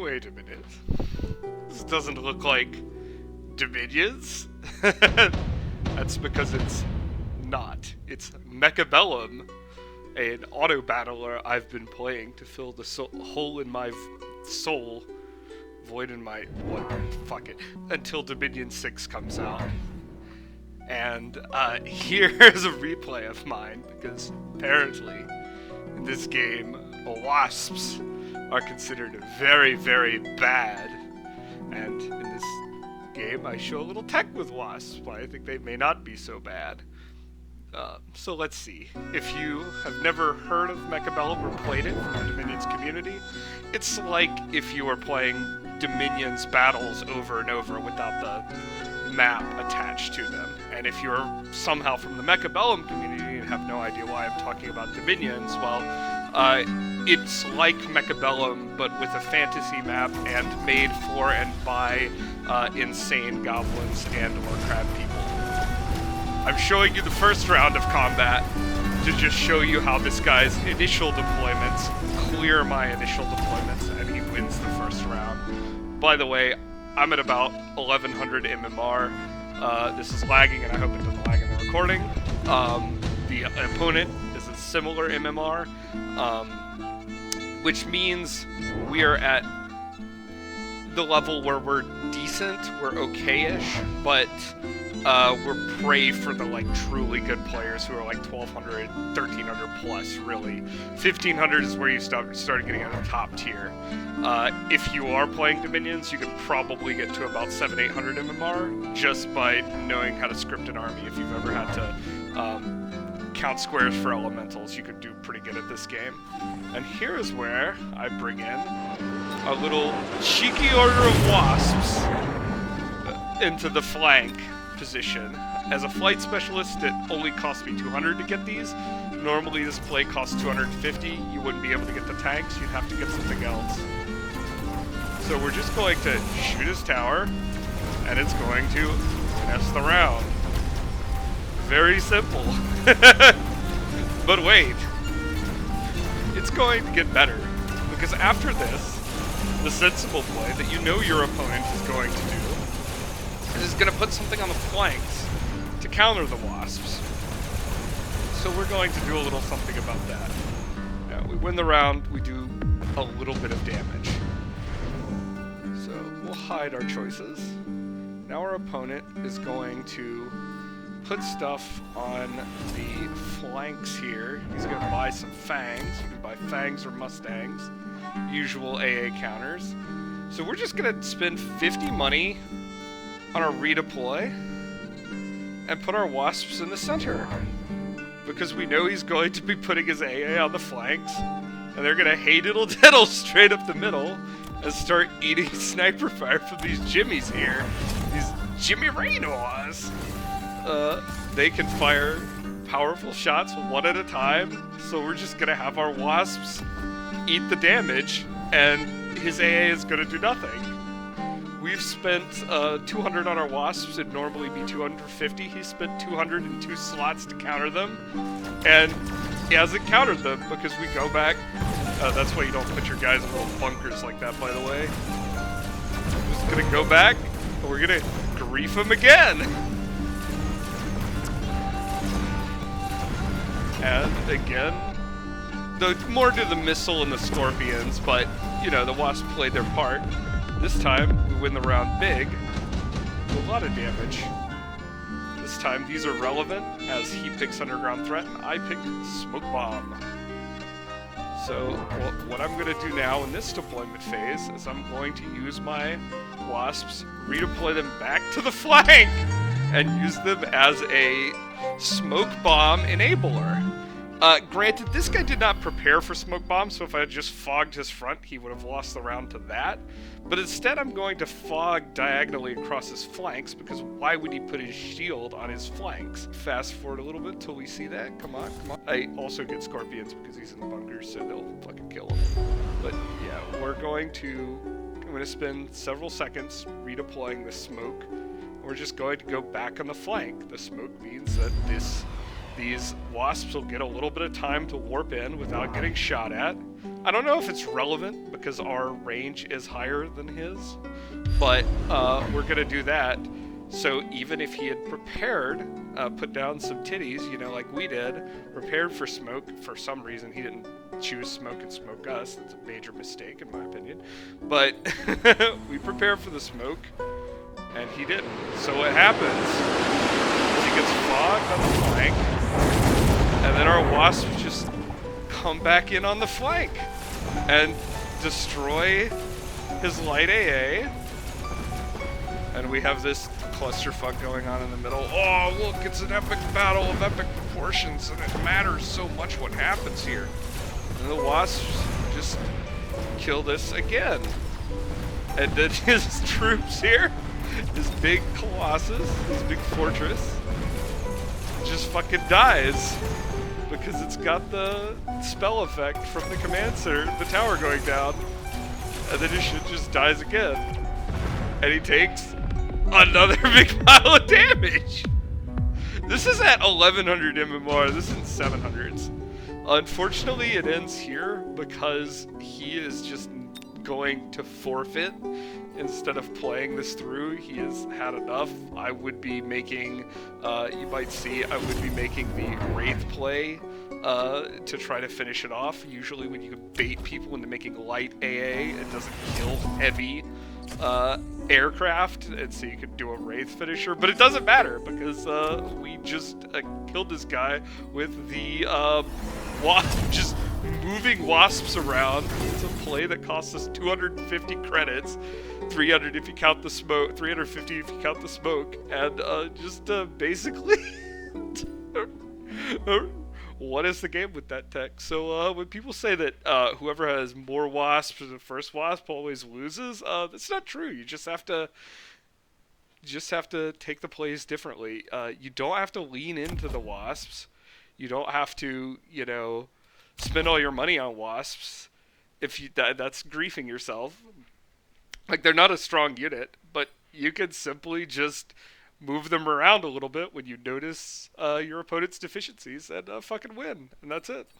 Wait a minute. This doesn't look like Dominions? That's because it's not. It's Mechabellum, an autobattler I've been playing to fill the hole in my soul, void in my... what? Fuck it. Until Dominion 6 comes out. And here's a replay of mine, because apparently in this game, Wasps are considered very, very bad. And in this game, I show a little tech with Wasps, but I think they may not be so bad. So let's see. If you have never heard of Mechabellum or played it from the Dominions community, it's like if you were playing Dominions battles over and over without the map attached to them. And if you're somehow from the Mechabellum community and have no idea why I'm talking about Dominions, well, it's like Mechabellum, but with a fantasy map and made for and by insane goblins and or crab people. I'm showing you the first round of combat to just show you how this guy's initial deployments clear my initial deployments, and he wins the first round. By the way, I'm at about 1100 MMR. This is lagging, and I hope it doesn't lag in the recording. The opponent is a similar MMR, which means we are at the level where we're decent, we're okay-ish, but we're prey for the like truly good players who are like 1200, 1300 plus, really. 1500 is where you start getting at the top tier. If you are playing Dominions, you could probably get to about 700-800 MMR just by knowing how to script an army. If you've ever had to count squares for elementals, you could do pretty good at this game. And here's where I bring in a little cheeky order of Wasps into the flank position. As a flight specialist, it only cost me 200 to get these. Normally this play costs 250. You wouldn't be able to get the tanks, you'd have to get something else. So we're just going to shoot his tower, and it's going to finesse the round. Very simple. But wait, it's going to get better, because after this, the sensible play that you know your opponent is going to do is going to put something on the flanks to counter the Wasps. So we're going to do a little something about that. Now, we win the round, we do a little bit of damage. So we'll hide our choices. Now our opponent is going to put stuff on the flanks here. He's going to buy some Fangs. You can buy Fangs or Mustangs. Usual AA counters. So we're just going to spend 50 money on our redeploy and put our Wasps in the center, because we know he's going to be putting his AA on the flanks, and they're going to hey-diddle diddle straight up the middle and start eating sniper fire from these Jimmies here, these Jimmy Raynors. They can fire powerful shots one at a time, so we're just going to have our Wasps eat the damage, and his AA is going to do nothing. We've spent 200 on our Wasps. It'd normally be 250. He spent 200 in 2 slots to counter them, and he hasn't countered them because we go back. That's why you don't put your guys in little bunkers like that, by the way. We're just gonna go back, and we're gonna grief him again. And again, more to the missile and the scorpions, but you know, the Wasp played their part. This time, we win the round big, with a lot of damage. This time, these are relevant, as he picks Underground Threat, and I pick Smoke Bomb. So, what I'm going to do now in this deployment phase is I'm going to use my Wasps, redeploy them back to the flank, and use them as a Smoke Bomb enabler. Granted, this guy did not prepare for Smoke Bomb, so if I had just fogged his front, he would have lost the round to that. But instead, I'm going to fog diagonally across his flanks, because why would he put his shield on his flanks? Fast forward a little bit till we see that. Come on, come on. I also get Scorpions because he's in the bunkers, so they'll fucking kill him. But yeah, I'm going to spend several seconds redeploying this smoke. We're just going to go back on the flank. The smoke means that these Wasps will get a little bit of time to warp in without getting shot at. I don't know if it's relevant because our range is higher than his, but we're gonna do that. So even if he had prepared, put down some titties, you know, like we did, prepared for smoke, for some reason he didn't choose smoke and smoke us. That's a major mistake in my opinion. But we prepared for the smoke, and he didn't. So what happens is he gets fogged on the flank, and then our Wasps just come back in on the flank and destroy his light AA. And we have this clusterfuck going on in the middle. Oh, look, it's an epic battle of epic proportions, and it matters so much what happens here. And the Wasps just kill this again. And then his troops here, his big colossus, his big fortress, just fucking dies. Because it's got the spell effect from the command center, the tower going down. And then his shit just dies again. And he takes another big pile of damage. This is at 1100 MMR, this isn't 700s. Unfortunately, it ends here because he is just going to forfeit. Instead of playing this through, he has had enough. I would be making, you might see, I would be making the Wraith play to try to finish it off. Usually when you can bait people into making light AA, it doesn't kill heavy aircraft, and so you could do a Wraith finisher, but it doesn't matter because we just killed this guy with the Wasp, just moving Wasps around. It's a play that costs us 250 credits, 300 if you count the smoke, 350 if you count the smoke, and just basically what is the game with that tech? So when people say that whoever has more Wasps as the first Wasp always loses, that's not true. You just have to take the plays differently. You don't have to lean into the Wasps. You don't have to, you know, spend all your money on Wasps. If you that's griefing yourself. Like, they're not a strong unit, but you can simply just move them around a little bit when you notice your opponent's deficiencies and fucking win. And that's it.